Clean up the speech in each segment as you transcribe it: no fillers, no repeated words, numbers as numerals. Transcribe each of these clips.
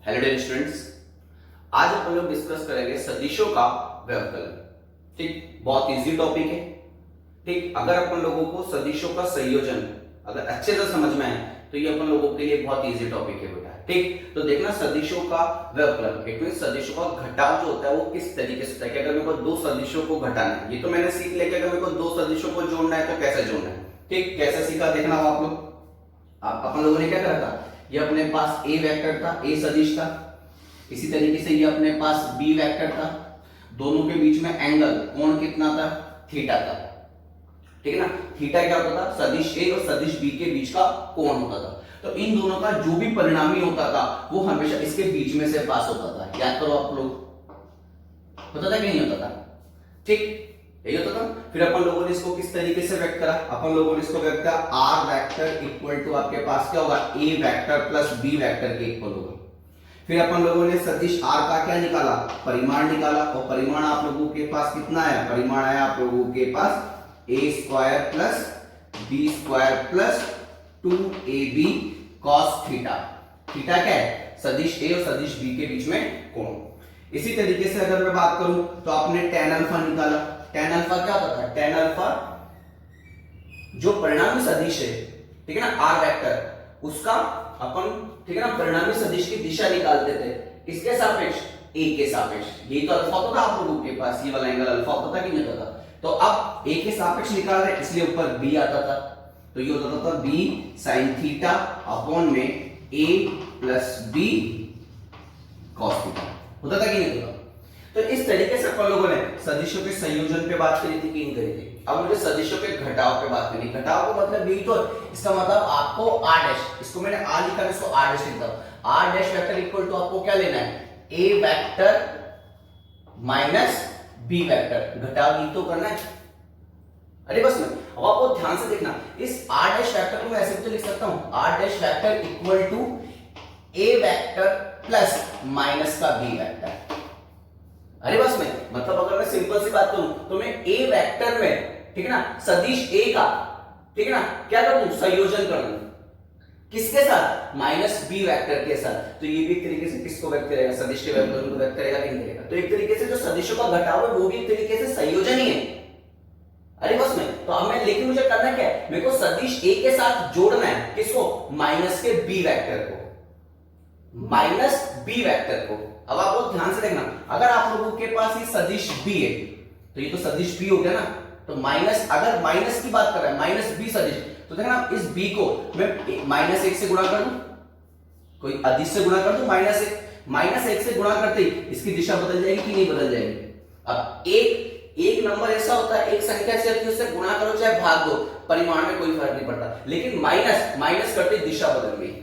Hello dear students, आज अपन लोग discuss करेंगे सदिशों का व्यवकलन। ठीक, बहुत इजी टॉपिक है। ठीक, अगर अपन लोगों को सदिशों का संयोजन अगर अच्छे से समझ में आए तो ये अपन लोगों के लिए बहुत इजी टॉपिक है बेटा। ठीक, तो देखना सदिशों का व्यवकलन इट मीन सदिशों का घटाव जो होता है वो किस तरीके से होता है कि अगर मेरे को दो सदिशों को घटाना है, ये तो मैंने सीख लिया कि अगर मेरे को दो सदिशों को जोड़ना है तो कैसे जोड़ना है। ठीक, कैसे सीखा देखना हो आप लोग। अपन लोगों ने क्या करा था, ये अपने पास ए वेक्टर था, ए सदिश था। इसी तरीके से ये अपने पास बी वेक्टर था। दोनों के बीच में एंगल कोण कितना था, थीटा था। ठीक है ना, थीटा क्या होता था, सदिश ए और सदिश बी के बीच का कोण होता था। तो इन दोनों का जो भी परिणामी होता था वो हमेशा इसके बीच में से पास होता था। याद करो आप लोग, होता था कि नहीं होता था? ठीक, यही होता था। फिर अपन लोगों ने इसको किस तरीके से व्यक्त करा, अपन लोगों ने इसको व्यक्त करा आर वेक्टर इक्वल टू आपके पास क्या होगा, a vector plus b vector के इक्वल होगा। फिर अपन लोगों ने सदिश आर का क्या निकाला, परिमाण निकाला। और परिमाण आप लोगों के पास कितना है, परिमाण है आप लोगों के पास A square plus B square plus 2ab cos theta. Theta क्या है, सदिश ए और सदिश बी के बीच में कोण। इसी तरीके से अगर मैं बात करूं तो आपने tan अल्फा निकाला। tan अल्फा क्या होता था, tan अल्फा जो परिणामी सदिश है, ठीक है ना, आर वेक्टर, उसका अपन ठीक है ना परिणामी सदिश की दिशा निकालते थे किसके सापेक्ष, ए के सापेक्ष। यही तो अल्फा होता था आप लोगों के पास, ये वाला एंगल अल्फा होता था कि नहीं होता था। तो अब ए के सापेक्ष निकाल रहे इसलिए ऊपर बी आता था, तो ये होता था बी साइन थीटा अपॉन में ए प्लस बी कॉस थीटा। होता था कि नहीं होता? तो इस तरीके से अपन लोगों ने सदिशों के संयोजन पे बात करी थी कि नहीं करी थी। अब मुझे सदिशों के घटाव पे बात करनी। घटाव का मतलब यही तो, इसका मतलब आपको आर डैश, इसको मैंने आर लिखा है, इसको आर डैश लिखता हूं। R dash vector equal to आपको क्या लेना है, a vector minus B vector. घटाव ही तो करना है। अरे बस में अब आपको ध्यान से देखना, इस आर डैश वेक्टर को मैं ऐसे भी तो लिख सकता हूं, r dash vector equal to a vector plus minus का बी वेक्टर। अरे बस में मतलब अगर मैं सिंपल सी बात करूं तो मैं ए वेक्टर में, ठीक है ना, सदिश ए का, ठीक है ना, क्या कर दूं, संयोजन कर दूं किसके साथ, माइनस बी वेक्टर के साथ। तो ये भी एक तरीके से किसको व्यक्त करेगा, सदिश के व्यवकलन को व्यक्त करेगा कि नहीं करेगा। तो एक तरीके से जो सदिशों का घटाव है वो भी एक तरीके से संयोजन ही है। अरे बस में तो अब मैं, लेकिन मुझे करना क्या है, मेरे को सदिश ए के साथ जोड़ना है किसको, माइनस के बी वेक्टर को, माइनस बी वेक्टर को। अब आप लोग ध्यान से देखना, अगर आप लोगों के पास ये सदिश बी है तो ये तो सदिश बी हो गया ना, तो माइनस, अगर माइनस की बात कर रहा है, माइनस बी सदिश, तो देखना इस बी को मैं माइनस एक से गुणा कर दूं, कोई अदिश से गुणा कर दूं, माइनस एक से गुणा करते ही इसकी दिशा बदल जाएगी कि नहीं बदल जाएगी। अब एक नंबर ऐसा होता है, एक संख्या से उससे गुणा करो चाहे भाग दो, परिमाण में कोई फर्क नहीं पड़ता। लेकिन माइनस करते दिशा बदल गई,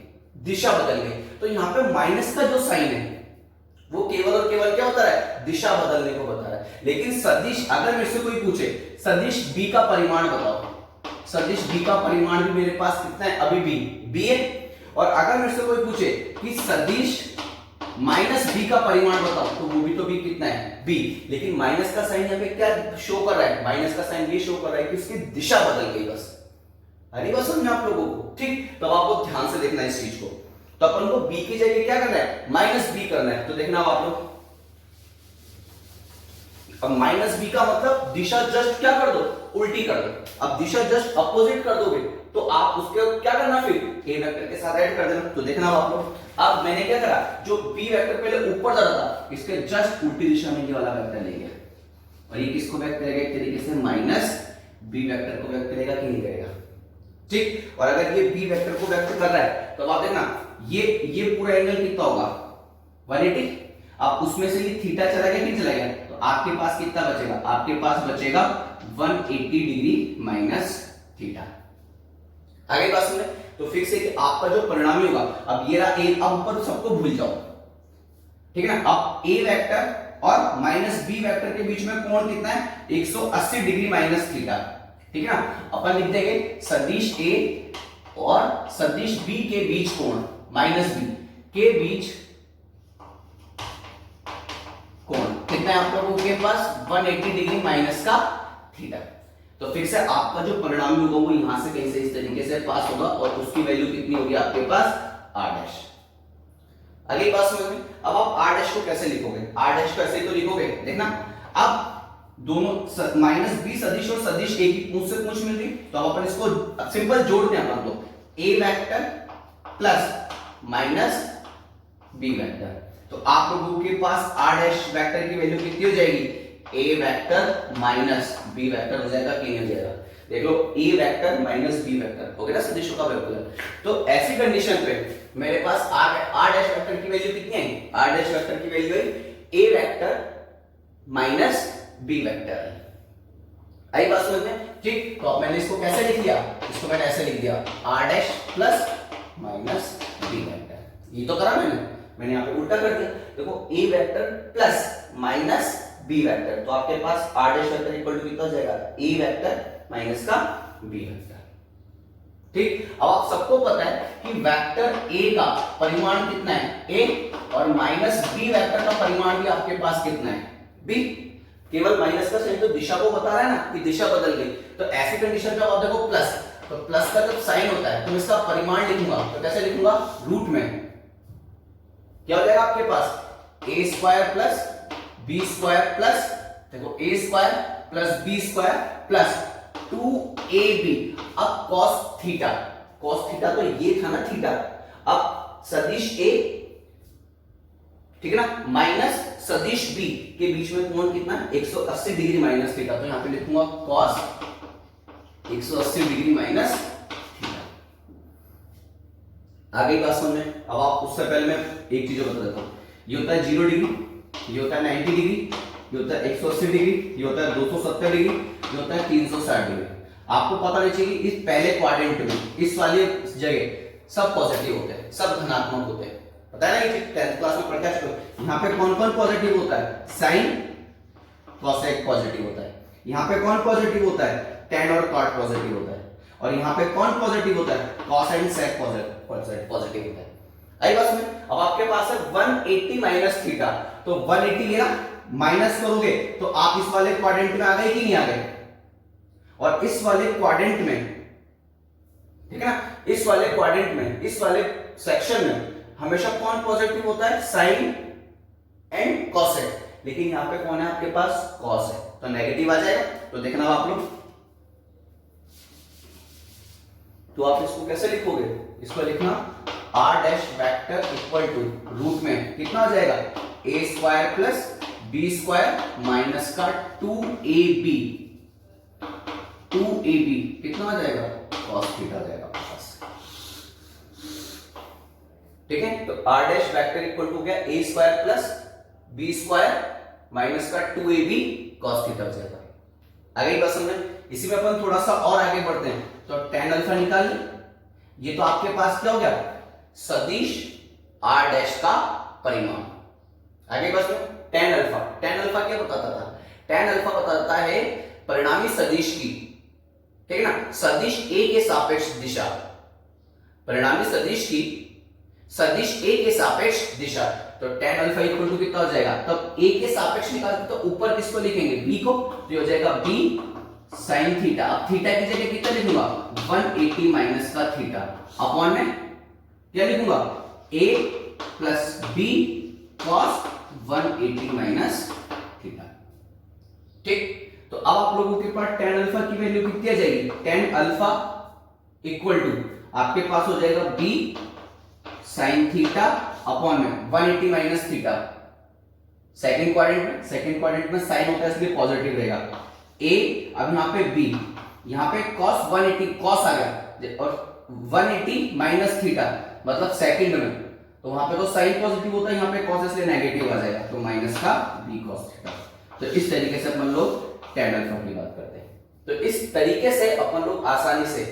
दिशा बदल गई। तो यहां पे माइनस का जो साइन है वो केवल और केवल क्या होता है, दिशा बदलने को बता रहा है। लेकिन सदिश, अगर मेरे से कोई पूछे सदिश बी का परिमाण बताओ, सदिश बी का परिमाण भी मेरे पास कितना है, अभी बी है। और अगर मेरे से कोई पूछे कि सदिश माइनस बी का परिमाण बताओ, तो वो भी तो बी कितना है, बी। लेकिन माइनस का साइन यहाँ पे क्या शो कर रहा है, माइनस का साइन ये शो कर रहा है कि उसकी दिशा बदल गई बस। अरे बस समझ में आप लोगों को। ठीक, तब आपको ध्यान से देखना इस चीज को। तो अपन को b की जगह क्या करना है, माइनस बी करना है। तो देखना आप लोग, अब माइनस बी का मतलब दिशा जस्ट क्या कर दो, उल्टी कर दो। अब दिशा जस्ट अपोजिट कर दोगे तो आप उसके क्या करना, फिर a वेक्टर के साथ ऐड कर देना। तो देखना आप लोग, अब मैंने क्या करा, जो b वेक्टर पहले ऊपर जा रहा था इसके जस्ट उल्टी दिशा में ये वाला वेक्टर ले गया। और ये किसको व्यक्त करेगा, एक तरीके से माइनस b वेक्टर को व्यक्त करेगा कि नहीं करेगा। ठीक, और अगर ये b वेक्टर को व्यक्त कर रहा है तो आप देखना ये पूरा एंगल कितना होगा, 180। अब उसमें से ये थीटा चला गया कि चला गया, तो आपके पास कितना बचेगा, आपके पास बचेगा 180 डिग्री माइनस थीटा। आगे बात सुने, तो फिक्स है कि आपका जो परिणामी होगा, अब ये रहा ए, अब ऊपर सबको भूल जाओ, ठीक है ना। अब ए वेक्टर और माइनस बी वेक्टर के बीच में कोण कितना है, 180 डिग्री माइनस थीटा। ठीक है ना, अपन लिख देंगे सदिश ए और सदिश बी के बीच कोण, माइनस बी के बीच कोण कितना है आप लोगों के पास, 180 डिग्री माइनस का थीटा। तो फिर से आपका जो परिणामी होगा वो यहां से कहीं से इस तरीके से पास होगा और उसकी वैल्यू कितनी होगी आपके पास, आर डैश। अगली बात समझ में। अब आप आर डैश को कैसे लिखोगे, आर डैश को ऐसे ही तो लिखोगे, देखना अब दोनों माइनस बी सदिश और सदिश ए की पूंछ से पूंछ मिल रही, तो अब अपन इसको सिंपल जोड़ते हैं अपन, तो A vector plus minus B vector, तो आप लोगों के पास आर डैश वेक्टर की वैल्यू कितनी हो जाएगी, A vector minus B vector हो जाएगा कि नहीं हो जाएगा, देख लो A vector minus B vector हो गया ना सदिशों का व्यवकलन। तो ऐसी कंडीशन पे मेरे पास आर डैश वेक्टर की वैल्यू कितनी है, आर डैश वेक्टर की वैल्यू है a vector minus B vector. आई बात समझ में, ठीक। तो मैंने इसको कैसे लिख दिया, इसको मैंने ऐसे लिख दिया r dash plus minus B vector, ये तो करा मैंने यहाँ पे उल्टा कर दिया, देखो A vector plus minus B vector, तो आपके पास R dash vector equal to कितना हो जाएगा, ए वेक्टर माइनस का बी वेक्टर, ठीक। अब आप सबको पता है कि वेक्टर ए का परिमाण कितना है, ए, और माइनस बी वेक्टर का परिमाण भी आपके पास कितना है, बी। केवल माइनस का साइन तो दिशा को बता रहा है ना कि दिशा बदल गई, तो ऐसी कंडीशन पे आप देखो प्लस, तो प्लस का जब साइन होता है तो इसका परिमाण लिखूंगा, तो कैसे लिखूंगा, रूट में क्या हो जाएगा आपके पास A square plus B square plus, देखो A square plus B square plus 2ab, अब cos थीटा तो ये था ना थीटा, अब सदिश a, ठीक है ना, माइनस सदिश b के बीच में कोण कितना 180 डिग्री माइनस थीटा, तो यहां पे लिखूंगा cos 180 डिग्री माइनस थीटा। आगे बात समझ में। अब आप उससे पहले मैं एक चीज बता देता हूं, ये होता है 0 डिग्री, ये होता है 90 डिग्री, ये होता है 180 डिग्री, ये होता है 270 डिग्री, ये होता है 360 डिग्री। आपको पता नहीं चाहिए कि इस पहले क्वाड्रेंट में इस वाले जगह सब पॉजिटिव होते हैं, सब धनात्मक होते हैं, पता है ना, ये 10th क्लास में पढ़ के चुके हो। यहाँ पे कौन कौन पॉजिटिव होता है, साइन कॉसेक पॉजिटिव होता है, यहाँ पे कौन पॉजिटिव होता है, tan और cot पॉजिटिव होता है, और यहाँ पे कौन पॉजिटिव होता है, cos एंड sec पॉजिटिव होता है। आई बात में। अब आपके पास है 180 माइनस थीटा, तो 180 लेना, माइनस करोगे तो आप इस वाले क्वाड्रेंट में आ गए कि नहीं आ गए, और इस वाले क्वाड्रेंट में, ठीक है ना, इस वाले क्वाड्रेंट में, इस वाले सेक्शन में हमेशा कौन पॉजिटिव होता है, साइन एंड कॉसेक, लेकिन यहां पे कौन है आपके पास, कॉस है, तो नेगेटिव आ जाएगा। तो देखना आप लोग, तो आप इसको कैसे लिखोगे, इसको लिखना R dash vector equal to root में कितना हो जाएगा, A square plus B square minus का 2ab कितना आ जाएगा, cos थीटा आ जाएगा पास, ठीक है। तो R dash vector equal to क्या, A square plus B square minus का 2ab cos थीटा हो जाएगा। आगे बात समझ में। इसी में अपन थोड़ा सा और आगे बढ़ते हैं, तो tan अल्फा निकाल लें, ये तो आपके पास क्या हो गया, सदिश आर डैश का परिमाण। आगे बस tan अल्फा क्या बताता था, tan अल्फा बताता है परिणामी सदिश की, ठीक है ना, सदिश a के सापेक्ष दिशा, परिणामी सदिश की सदिश a के सापेक्ष दिशा, तो tan अल्फा इक्वल टू कितना हो जाएगा, तब a के सापेक्ष निकालते तो ऊपर किसको लिखेंगे, b को, तो हो जाएगा b sin थीटा। अब थीटा की जगह कितना लिखूंगा, 180 माइनस का थीटा अपॉन में क्या लिखूंगा, a plus b cos 180 minus theta, ठीक। तो अब आप लोगों के पास tan अल्फा की वैल्यू कितनी आ जाएगी, tan अल्फा इक्वल टू आपके पास हो जाएगा b sin थीटा अपॉन में 180 माइनस थीटा। सेकंड क्वाड्रेंट में साइन होता है इसलिए पॉजिटिव रहेगा, a, अब यहाँ पे b, यहाँ पे cos 180 cos आ गया, और 180 माइनस थीटा मतलब सेकंड में, तो वहां पे तो साइन पॉजिटिव होता है, यहाँ पे cos इसलिए नेगेटिव आ जाएगा, तो माइनस का b cos थीटा। तो इस तरीके से अपन लोग tan अल्फा की बात करते हैं। तो इस तरीके से अपन लोग आसानी से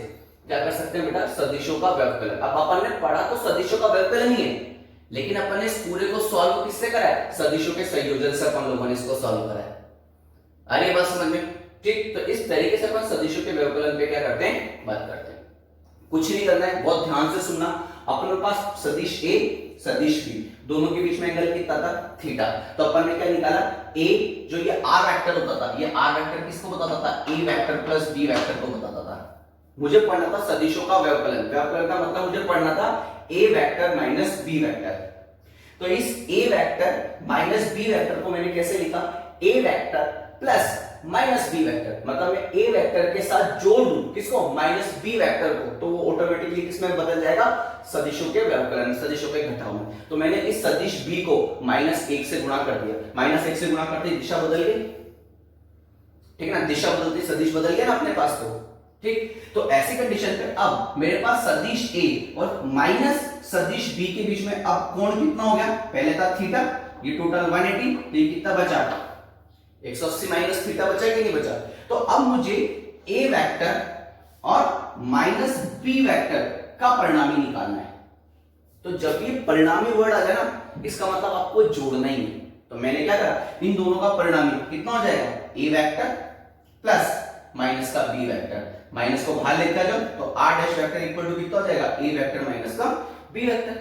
क्या कर सकते हैं बेटा, सदिशों का व्यवकलन। अब अपन ने पढ़ा तो सदिशों का व्यवकलन ही है, लेकिन अपन ने इस पूरे को सॉल्व किससे करा है, सदिशों के संयोजन से अपन लोगों ने इसको सॉल्व करा है। अरे बात समझ में, ठीक। तो इस तरीके से अपन सदिशों के व्यवकलन पे क्या करते हैं, बात करते हैं। कुछ नहीं करना है, बहुत ध्यान से सुनना। अपने पास सदिश a सदिश b दोनों के बीच में एंगल कितना था, थीटा, तो अपन ने क्या निकाला, a जो ये r वेक्टर होता था, ये r वेक्टर किसको बताता था, a vector plus b vector को बताता था। मुझे पढ़ना था सदिशों का व्यवकलन, व्यवकलन का मतलब मुझे पढ़ना था a vector minus b vector. तो इस A vector minus B vector को मैंने कैसे लिखा, A vector plus minus B vector, मतलब मैं ए वेक्टर के साथ जोड़ दूं किसको, माइनस बी वेक्टर को, तो वो ऑटोमेटिकली किसमें बदल जाएगा, सदिशों के व्यवकलन, सदिशों के घटाव में। तो मैंने इस सदिश बी को -1 से गुणा कर दिया, -1 से गुणा करते दिशा बदल गई, ठीक है ना, दिशा बदलती सदिश बदल गया ना अपने पास, तो ठीक। तो ऐसी कंडीशन पे अब मेरे पास सदिश ए और माइनस सदिश बी के बीच में अब कोण कितना हो गया, पहले था थीटा, ये टोटल 180, तो ये कितना बचा, 180 माइनस थीटा बचा कि नहीं बचा। तो अब मुझे ए वेक्टर और माइनस बी वेक्टर का परिणामी निकालना है। तो जब ये परिणामी वर्ड आ जाए ना, इसका मतलब आपको जोड़ना ही है। तो मैंने क्या करा, इन दोनों का परिणामी कितना हो जाएगा, ए वेक्टर प्लस माइनस का बी वेक्टर, माइनस को बाहर लेकर जाओ तो r dash vector equal to कितना हो जाएगा, ए वेक्टर माइनस का बी वेक्टर।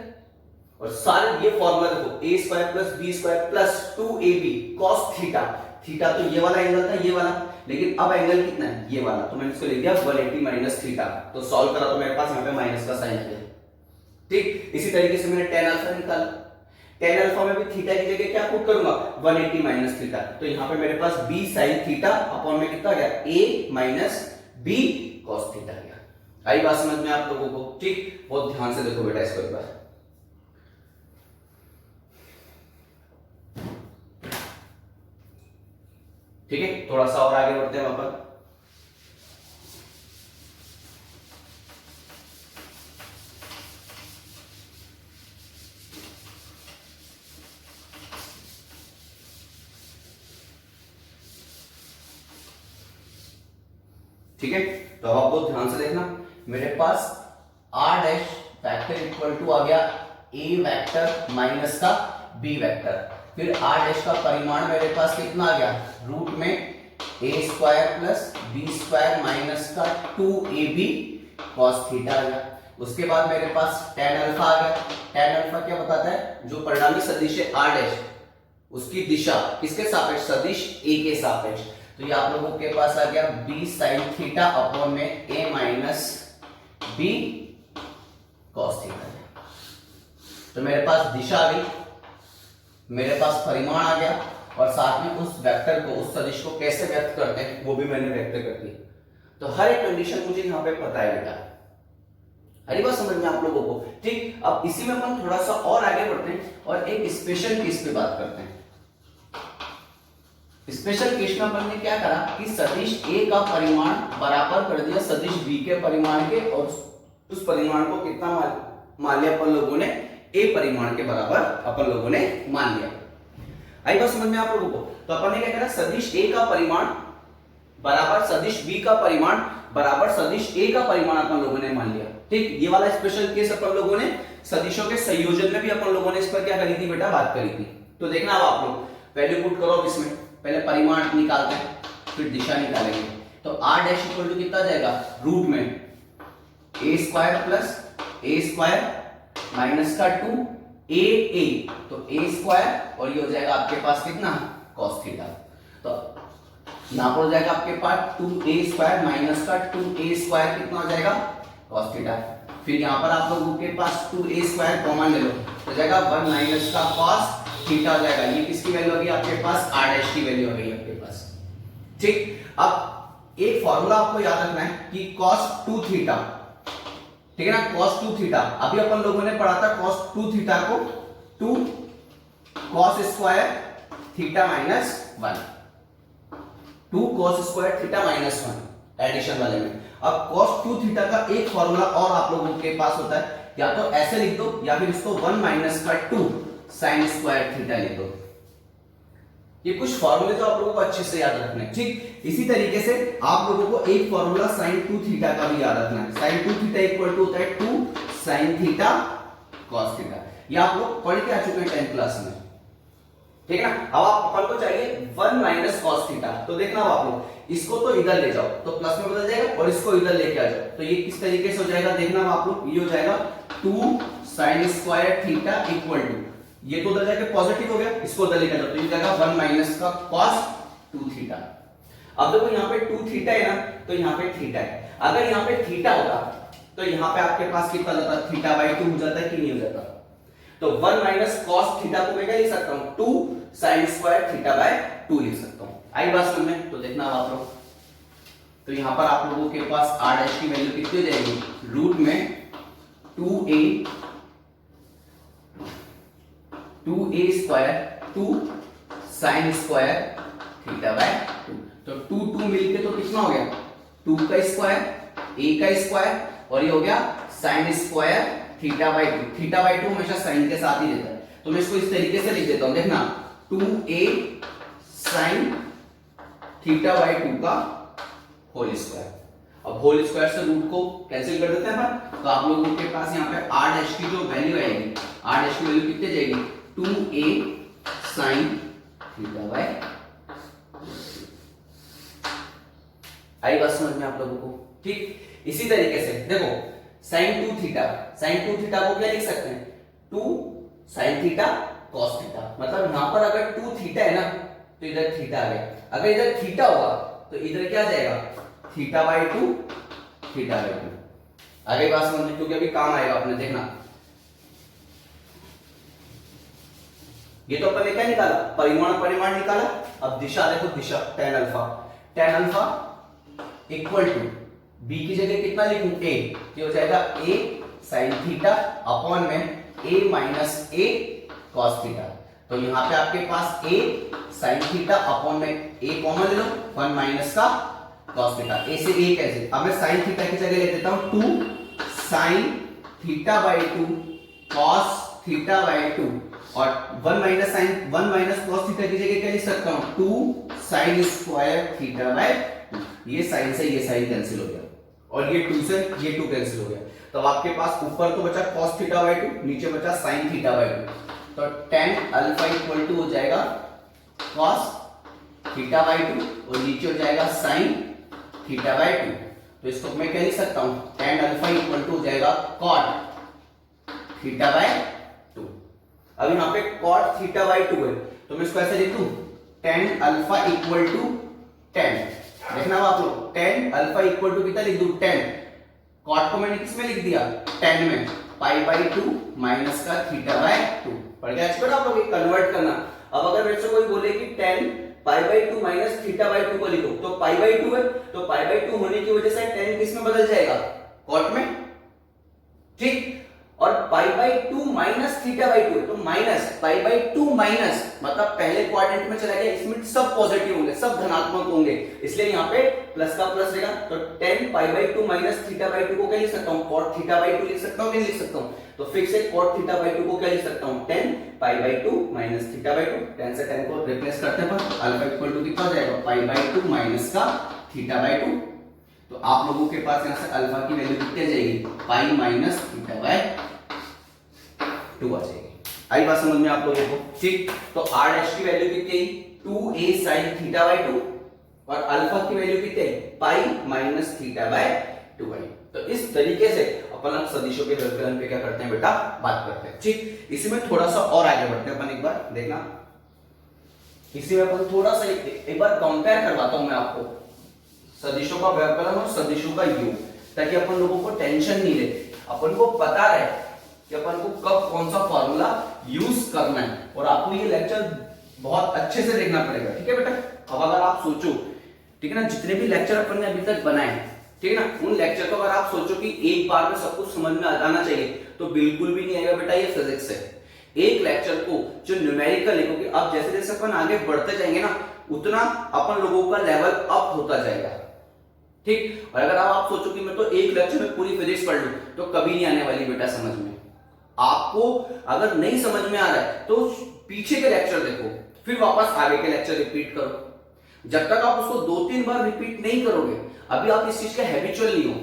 और सारे ये फॉर्मूला देखो, A square plus B square plus 2ab cos theta, theta तो ये वाला एंगल था, ये वाला, लेकिन अब एंगल कितना है, ये वाला, तो मैंने इसको लिख दिया 180 माइनस थीटा। तो सॉल्व करा तो मेरे पास यहाँ पे माइनस का साइन आ गया, ठीक। इसी तरीके से मैंने tan अल्फा निकाला, tan अल्फा में भी थीटा की जगह क्या पुट करूंगा, 180 माइनस थीटा, तो यहाँ पे मेरे पास b sin थीटा अपॉन में कितना आ गया, a minus b cos theta आ गया। आई बात समझ में आप लोगों को, ठीक। बहुत ध्यान से देखो बेटा इसको एक बार, ठीक है। थोड़ा सा और आगे बढ़ते हैं वहां पर, ठीक है। तो अब आप बहुत ध्यान से देखना, मेरे पास r dash vector equal to आ गया a वेक्टर माइनस का b वेक्टर, फिर r डैश का परिमाण मेरे पास कितना आ गया, रूट में a square plus b square minus का 2ab cos थीटा आ गया। उसके बाद मेरे पास tan अल्फा आ गया, tan अल्फा क्या बताता है, जो परिणामी सदिश है r डैश, उसकी दिशा किसके सापेक्ष, सदिश a के सापेक्ष। तो ये आप लोगों के पास आ गया b sin थीटा अपॉन में a minus b cos theta. तो मेरे पास दिशा आ गई, मेरे पास परिमाण आ गया, और साथ में उस वेक्टर को, उस सदिश को कैसे व्यक्त करते हैं वो भी मैंने व्यक्त कर दिया। तो हर एक कंडीशन मुझे यहाँ पे पता है बेटा, हरी बात समझ में आप लोगों को, ठीक। अब इसी में अपन थोड़ा सा और आगे बढ़ते हैं और एक स्पेशल केस पे बात करते हैं। स्पेशल केस में अपन ने क्या करा कि सदिश a का परिमाण बराबर कर दिया सदिश b के परिमाण के, और उस परिमाण को कितना मान लिया अपन लोगों ने, a परिमाण के बराबर अपन लोगों ने मान लिया। आई बात समझ में आप लोगों को। तो अपन ने क्या करा, सदिश a का परिमाण बराबर सदिश b का परिमाण बराबर सदिश a का परिमाण अपन लोगों ने मान लिया, ठीक। ये वाला स्पेशल केस अपन लोगों ने सदिशों के संयोजन में भी अपन लोगों ने इस पर क्या करी थी बेटा, बात करी थी। तो देखना अब आप लोग वैल्यू पुट करो, इसमें पहले परिमाण निकालते हैं फिर दिशा निकालेंगे। तो r डैश इक्वल टू कितना जाएगा, रूट में a square plus a square minus का 2a, तो a स्क्वायर और ये हो जाएगा आपके पास कितना, cos थीटा। तो यहां पर हो जाएगा आपके पास 2a स्क्वायर माइनस का 2a स्क्वायर कितना हो जाएगा, cos थीटा। फिर यहां पर आप लोगों के पास 2a स्क्वायर कॉमन ले लो, तो जाएगा 1 माइनस का cos थीटा हो जाएगा। ये किसकी वैल्यू होगी आपके पास, r डैश की वैल्यू हो गई आपके पास, ठीक। अब एक फॉर्मूला आपको याद रखना है कि cos 2 थीटा, ठीक है ना, cos 2 थीटा, अभी अपन लोगों ने पढ़ा था cos 2 थीटा को 2 cos square theta minus 1, 2 cos square theta minus 1 addition वाले में। अब cos 2 थीटा का एक फॉर्मूला और आप लोगों के पास होता है, या तो ऐसे लिख दो या फिर इसको 1 माइनस का 2 साइन स्क्वायर थीटा लिख दो। ये कुछ फॉर्मूले जो आप लोगों को अच्छे से याद रखने हैं, ठीक। इसी तरीके से आप लोगों को एक फॉर्मूला sin 2 थीटा का भी याद रखना है। sin 2 थीटा इक्वल टू होता है 2 sin थीटा cos थीटा। ये आप लोग पढ़ के आ चुके हैं 10th क्लास में, ठीक है ना। अब आप अपन को चाहिए 1 माइनस cos थीटा। तो देखना आप लोग इसको तो इधर ले जाओ तो प्लस में बदल जाएगा, और इसको इधर लेके आ जाओ तो ये किस तरीके से हो जाएगा, देखना आप लोग, ये हो जाएगा 2 sin square theta equal to, ये तो उधर जाके पॉजिटिव हो गया, इसको उधर लेकर जाओ तो ये जाएगा 1 माइनस का cos 2 थीटा। अब देखो यहाँ पे 2 थीटा है ना, तो यहाँ पे थीटा है। अगर यहाँ पे थीटा होता तो यहाँ पे आपके पास कितना जाता, थीटा बाई 2 हो जाता है कि नहीं हो जाता। तो 1 माइनस कॉस थीटा को मैं क्या लिख सकता हूं 2 साइन स्क्वायर थीटा बाय 2 लिख सकता हूं। आई बात समझ में? तो देखना आप लोग, तो यहां पर आप लोगों के पास r डैश की वैल्यू कितनी हो जाएगी, रूट में 2a square 2 sine square theta by 2। तो 2 मिलके तो कितना हो गया 2 का स्क्वायर a का स्क्वायर और ये हो गया sine square theta by 2। Theta by 2 हमेशा साइन के साथ ही रहता है, तो मैं इसको इस तरीके से लिख देता हूं, देखना 2a साइन थीटा बाय 2 का होल स्क्वायर। अब होल स्क्वायर से रूट को कैंसिल कर देते हैं अपन, तो आप लोगों के पास यहाँ पे r डैश की जो वैल्यू आएगी, r डैश की वैल्यू कितनी जाएगी 2a साइन थीटा बाय। आई बात समझ में आप लोगों को? ठीक इसी तरीके से देखो साइन 2 थीटा, साइन 2 थीटा को क्या लिख सकते हैं 2 साइन थीटा कॉस थीटा। मतलब यहां पर अगर 2 थीटा है ना तो इधर थीटा आ गया, अगर इधर थीटा होगा तो इधर क्या जाएगा थीटा बाय 2 थीटा बाय 2। आगे बात समझ में, क्योंकि अभी काम आएगा अपने, देखना ये तो अपन ने क्या निकाला परिमाण निकाला। अब दिशा देखो, दिशा tan alpha equal to b की जगह कितना लिखूं a, ये हो जाएगा a sin थीटा अपॉन में a minus a cos theta. तो यहाँ पे आपके पास a sin थीटा अपॉन में a कॉमन ले लो 1 माइनस का cos थीटा, a से a कैसे, अब मैं sin थीटा की जगह ले देता हूं 2 sin theta by 2 cos theta by 2 और 1 माइनस cos थीटा की जगह क्या लिख सकता हूं 2 sin स्क्वायर थीटा बाय 2। ये sin से ये sin कैंसिल हो गया और ये 2 से ये 2 कैंसिल हो गया, तो आपके पास ऊपर तो बचा cos थीटा बाय 2, नीचे बचा sin थीटा बाय 2। तो tan अल्फा इक्वल टू हो जाएगा cos थीटा बाय 2 और नीचे हो जाएगा sin थीटा बाय 2। तो इसको मैं क्या लिख सकता हूं tan अल्फा इक्वल टू हो जाएगा cot थीटा बाय 2। अब यहां पे cot थीटा बाय 2 है तो मैं इसको ऐसे लिख दूं tan अल्फा इक्वल टू 10। देखना आप लोग tan अल्फा इक्वल टू कितना लिख दूं 10, cot को मैंने किस में लिख दिया 10 में, पाई बाय 2 माइनस का थीटा बाय 2। पढ़ गया एक्सपर्ट आप लोग, कन्वर्ट करना। अब अगर मेरे से कोई बोले कि 10 pi by 2 minus theta by 2 को लिखो, तो पाई बाय 2 है तो पाई बाय 2 होने की वजह से 10 किस में बदल जाएगा cot में, ठीक। और pi by 2 minus theta by 2 तो माइनस पाई बाय 2 माइनस मतलब पहले क्वाड्रेंट में चला गया, इसमें सब पॉजिटिव होंगे, सब धनात्मक होंगे, इसलिए यहाँ पे प्लस का प्लस रहेगा। तो 10 pi by 2 minus theta by 2 को क्या लिख सकता हूँ cot थीटा बाय 2 लिख सकता हूँ, नहीं लिख सकता हूँ। तो फिक्स है cot थीटा बाय 2 को क्या लिख सकता हूँ 10 pi by 2 minus theta by 2। 10 से 10 को रिप्लेस करते हैं पर अल्फा इक्वल टू कितना हो जाएगा पाई बाय 2 माइनस का थीटा बाय 2। तो आप लोगों के पास यहाँ से अल्फा की वैल्यू कितनी आ जाएगी पाई माइनस थीटा बाय 2 आ जाएगी। आई बात समझ में आप लोगों को, ठीक। तो r डैश की वैल्यू कितनी आई 2a sin थीटा बाय 2 और अल्फा की वैल्यू कितनी आई पाई माइनस थीटा बाय 2 आई। तो इस तरीके से अपन अब सदिशों के व्यवकलन पे क्या करते हैं बेटा बात करते हैं, ठीक। इसी में थोड़ा सा और आगे बढ़ते हैं अपन, एक बार देखना इसी में अपन थोड़ा सा एक बार कंपेयर करवाता हूं मैं आपको सदिशों का व्यवकलन और सदिशों का योग, ताकि अपन लोगों को टेंशन नहीं ले, अपन को पता रहे कि अपन को कब कौन सा फॉर्मूला यूज करना है। और आपको ये लेक्चर बहुत अच्छे से देखना पड़ेगा, ठीक है बेटा। अब अगर आप सोचो, ठीक है ना, जितने भी लेक्चर अपन ने अभी तक बनाए, ठीक है ना, उन लेक्चर को अगर आप सोचो कि एक बार में सब कुछ समझ में आ जाना चाहिए तो बिल्कुल भी नहीं आएगा बेटा। ये फिजिक्स है, एक लेक्चर को जो न्यूमेरिकल है, क्योंकि अब जैसे जैसे अपन आगे बढ़ते जाएंगे ना उतना अपन लोगों का लेवल अप होता जाएगा, ठीक। और अगर आप सोचो कि मैं तो एक लेक्चर में पूरी फिजिक्स पढ़ लूं तो कभी नहीं आने वाली बेटा समझ में। आपको अगर नहीं समझ में आ रहा है तो पीछे के लेक्चर देखो, फिर वापस आगे के लेक्चर रिपीट करो। जब तक आप उसको 2-3 बार रिपीट नहीं करोगे, अभी आप इस चीज के हैबिचुअल नहीं हो,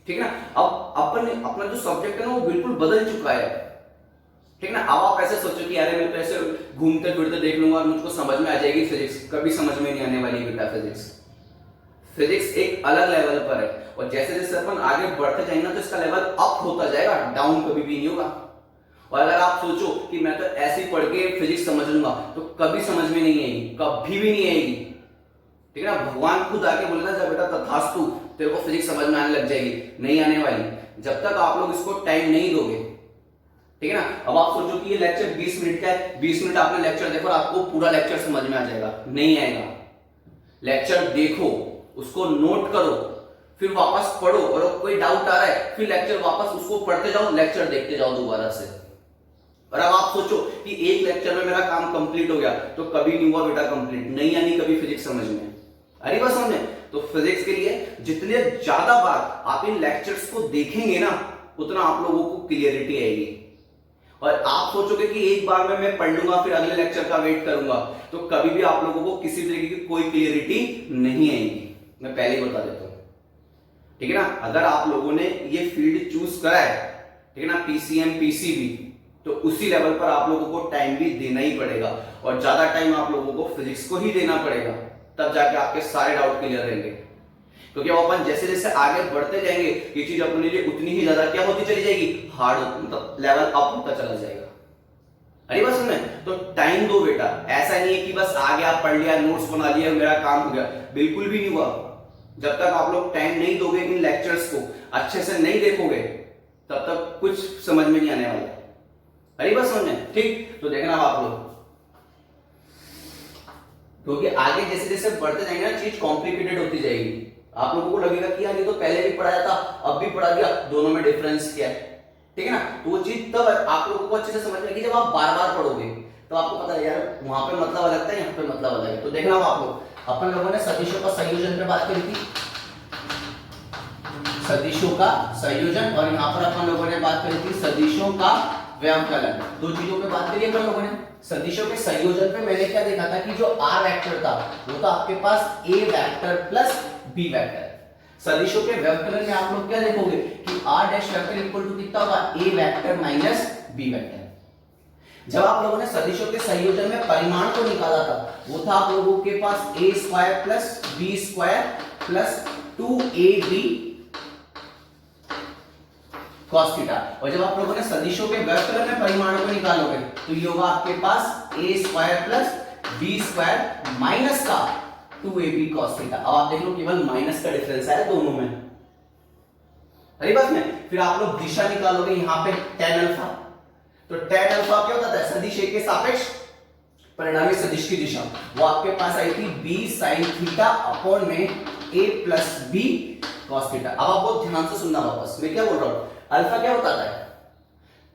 ठीक है ना। अब अपन अपना जो सब्जेक्ट है ना वो बिल्कुल बदल चुका है, ठीक ना। अब आप ऐसे सोचो कि यार मैं तो ऐसे घूमते फिरते देख लूंगा और मुझको समझ में आ जाएगी फिजिक्स, कभी समझ में नहीं आने वाली बेटा। फिजिक्स एक अलग लेवल पर है और जैसे जैसे अपन आगे बढ़ते जाएंगे ना तो इसका लेवल अप होता जाएगा, डाउन कभी भी नहीं होगा। और अगर आप सोचो कि मैं तो ऐसे ही पढ़ के फिजिक्स समझ लूंगा तो कभी समझ में नहीं आएगी, कभी भी नहीं आएगी, ठीक है ना। भगवान खुद आके बोलेगा जब बेटा तथास्तु तेरे को फिजिक्स समझ में आने लग जाएगी, नहीं आने वाली। जब तक आप लोग इसको टाइम नहीं दोगे, ठीक है ना। अब आप सोचो कि ये लेक्चर 20 मिनट का है, 20 मिनट आपने लेक्चर देखो और आपको पूरा लेक्चर समझ में आ जाएगा? नहीं आएगा। लेक्चर देखो, उसको नोट करो, फिर वापस पढ़ो, और कोई डाउट आ रहा है फिर लेक्चर वापस उसको पढ़ते जाओ, लेक्चर देखते जाओ दोबारा से। और अब आप सोचो कि एक लेक्चर में मेरा काम कंप्लीट हो गया, तो कभी नहीं हुआ बेटा कंप्लीट, नहीं आनी कभी फिजिक्स समझ में। अरे बस समझे। तो फिजिक्स के लिए जितने ज्यादा बार आप इन लेक्चर्स को देखेंगे ना, उतना आप लोगों को क्लियरिटी आएगी। और आप सोचोगे कि एक बार में मैं पढ़ लूंगा फिर अगले लेक्चर का वेट करूंगा, तो कभी भी आप लोगों को किसी तरीके की कोई क्लियरिटी नहीं आएगी, मैं पहले ही बता देता हूं। ठीक है ना। अगर आप लोगों ने ये फील्ड चूज करा है, ठीक है ना, पीसीएम पीसीबी, तो उसी लेवल पर आप लोगों को टाइम भी देना ही पड़ेगा, और ज्यादा टाइम आप लोगों को फिजिक्स को ही देना पड़ेगा, तब जाके आपके सारे डाउट क्लियर रहेंगे। क्योंकि अपन जैसे जैसे आगे बढ़ते जाएंगे ये चीज अपने लिए उतनी ही ज्यादा क्या होती चली जाएगी, हार्ड, मतलब लेवल अप होता चला जाएगा। अरे बस में तो टाइम दो बेटा। ऐसा नहीं है कि बस आ गया, पढ़ लिया, नोट्स बना लिया, मेरा काम हो गया, बिल्कुल भी नहीं हुआ। जब तक आप लोग टाइम नहीं दोगे, इन लेक्चर्स को अच्छे से नहीं देखोगे, तब तक कुछ समझ में नहीं आने वाला। अरे बस समझे। ठीक, तो देखना आप लोग, क्योंकि आगे जैसे जैसे बढ़ते जाएंगे ना, चीज कॉम्प्लिकेटेड होती जाएगी। आप लोगों को लगेगा कि यार ये तो पहले भी पढ़ाया था, अब भी पढ़ा दिया, दोनों में डिफरेंस क्या है। ठीक है ना। तो वो चीज तब आप लोगों को अच्छे से समझ में आएगी जब आप बार बार पढ़ोगे, तो आपको पता है यार वहां पे मतलब अलग था, यहाँ पे मतलब अलग है। तो देखना आप लोग, अपन लोगों ने सदिशों का संयोजन पे बात करी थी, सदिशों का संयोजन, और यहाँ पर अपन लोगों ने बात करी थी सदिशों का व्यवकलन। दो चीजों पे बात करी अपन लोगों ने। सदिशों के संयोजन पे मैंने क्या देखा था कि जो आर वेक्टर था वो था आपके पास a vector plus b vector. सदिशों के व्यवकलन में आप लोग क्या देखोगे कि r dash vector equal to कितना होगा, a vector minus B vector. जब आप लोगों ने सदिशों के संयोजन में परिमाण को निकाला था, वो था आप लोगों के पास A square plus B square plus 2ab cos theta. और जब आप लोगों ने सदिशों के व्यवकलन में परिमाणों को निकालोगे, तो ये होगा आपके पास a square plus b square minus का 2ab cos थीटा। अब आप देख लो केवल माइनस का डिफरेंस है दोनों में। अरे बात में फिर आप लोग दिशा निकालोगे, यहां पे tan अल्फा, तो tan अल्फा क्या होता है, सदिश a के सापेक्ष परिणामी सदिश की दिशा, वो आपके पास आई थी b sin थीटा अपॉन में a plus b cos theta. अब आप बहुत ध्यान से सुनना, वापस मैं क्या बोल रहा हूं, अल्फा क्या होता है,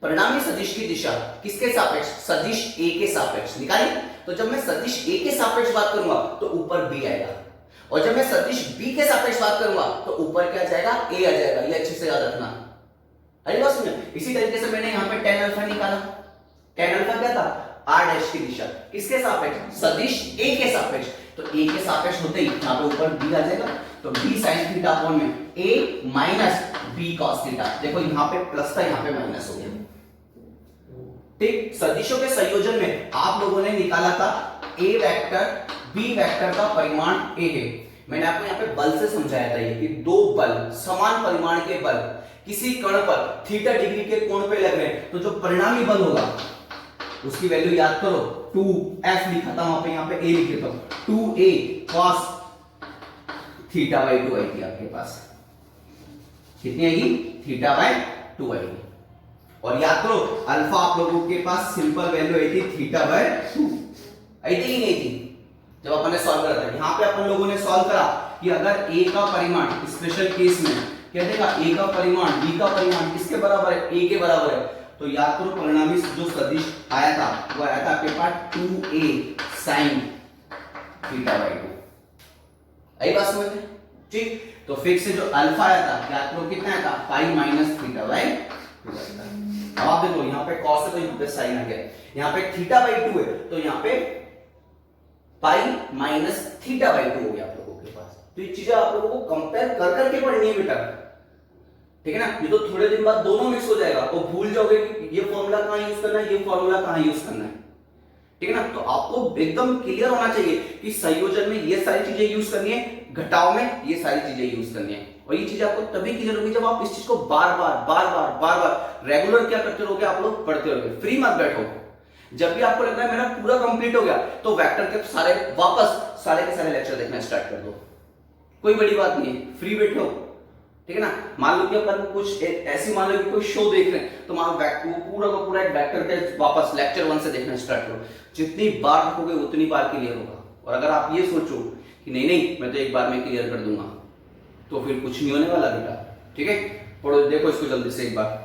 परिणामी सदिश की दिशा किसके सापेक्ष, सदिश a के सापेक्ष निकाली। तो जब मैं सदिश a के सापेक्ष बात करूंगा तो ऊपर b आएगा, और जब मैं सदिश b के सापेक्ष बात करूंगा तो ऊपर क्या जाएगा, a आ जाएगा। ये अच्छे से याद रखना। अरे बस सुनिए, इसी तरीके से मैंने यहाँ पे tan अल्फा निकाला। tan अल्फा क्या था, r डैश की दिशा किसके सापेक्ष, सदिश a के सापेक्ष। तो a के सापेक्ष होते ही यहाँ पे ऊपर b आ जाएगा, तो b sin थीटा अपॉन में a minus b cos theta. देखो यहाँ पे प्लस था, यहाँ पे माइनस हो गया। ठीक, सदिशों के संयोजन में आप लोगों ने निकाला था a वेक्टर b वेक्टर का परिमाण a है। मैंने आपको यहाँ पे बल से समझाया था ये कि दो बल, समान परिमाण के बल किसी कण पर थीटा डिग्री के कोण पे लग रहे हैं, तो जो परिणामी बल होगा उसकी वैल्यू याद करो, 2f लिखा था वहां पे, यहाँ पे a लिख देता हूं, 2a cos थीटा बाई 2 आएगी आपके पास। कितनी आएगी, थीटा बाई 2 आएगी। और याद करो अल्फा आप लोगों के पास सिंपल वैल्यू आई थी थीटा बाई 2, आई थी कि नहीं थी जब अपन ने सॉल्व करा था। यहाँ पे अपन लोगों ने सॉल्व करा कि अगर a का परिमाण, स्पेशल केस में क्या देगा, a का परिमाण b का परिमाण किसके बराबर है, a के बराबर है, तो याद करो परिणामी जो सदिश आया था वो आया था आपके पास 2a sin थीटा बाई 2। आई बात समझ में। ठीक, तो फिक्स से जो अल्फा आया था याद करो कितना आया था, पाई माइनस थीटा बाई 2। अब आप देखो यहाँ पे cos है तो यहाँ पे sin आ गया, यहाँ पे थीटा बाई 2 है तो यहाँ पे पाई माइनस थीटा बाई 2 हो गया आप लोगों के पास। तो ये चीजें आप लोगों को कंपेयर कर करके पढ़नी है बेटा। ठीक है ना, ये तो थोड़े दिन बाद दोनों मिक्स हो जाएगा, तो भूल जाओगे कि ये फॉर्मूला कहाँ यूज करना है, ये फॉर्मूला कहाँ यूज करना है। ठीक है ना, तो आपको एकदम क्लियर होना चाहिए कि संयोजन में ये सारी चीजें यूज करनी है, घटाव में ये सारी चीजें यूज करनी है। और ये चीज आपको तभी क्लियर होगी जब आप इस चीज को बार बार रेगुलर क्या करते रहोगे, आप लोग पढ़ते रहोगे। फ्री मत बैठो। जब भी आपको लग रहा है मेरा पूरा कंप्लीट हो गया, तो वेक्टर के सारे के सारे लेक्चर देखना स्टार्ट कर दो। कोई बड़ी बात नहीं है, फ्री बैठो, ठीक है ना। मान लो कि अपन कुछ ऐसी, मान लो कि कोई शो देख रहे हैं, तो मान वो पूरा का पूरा एक वेक्टर टेस्ट वापस लेक्चर 1 से देखना स्टार्ट करो, जितनी बार देखोगे उतनी बार क्लियर होगा। और अगर आप ये सोचो कि नहीं नहीं मैं तो एक बार में क्लियर कर दूंगा, तो फिर कुछ नहीं होने वाला बेटा। ठीक है, पढ़ो, देखो इसको जल्दी से एक बार।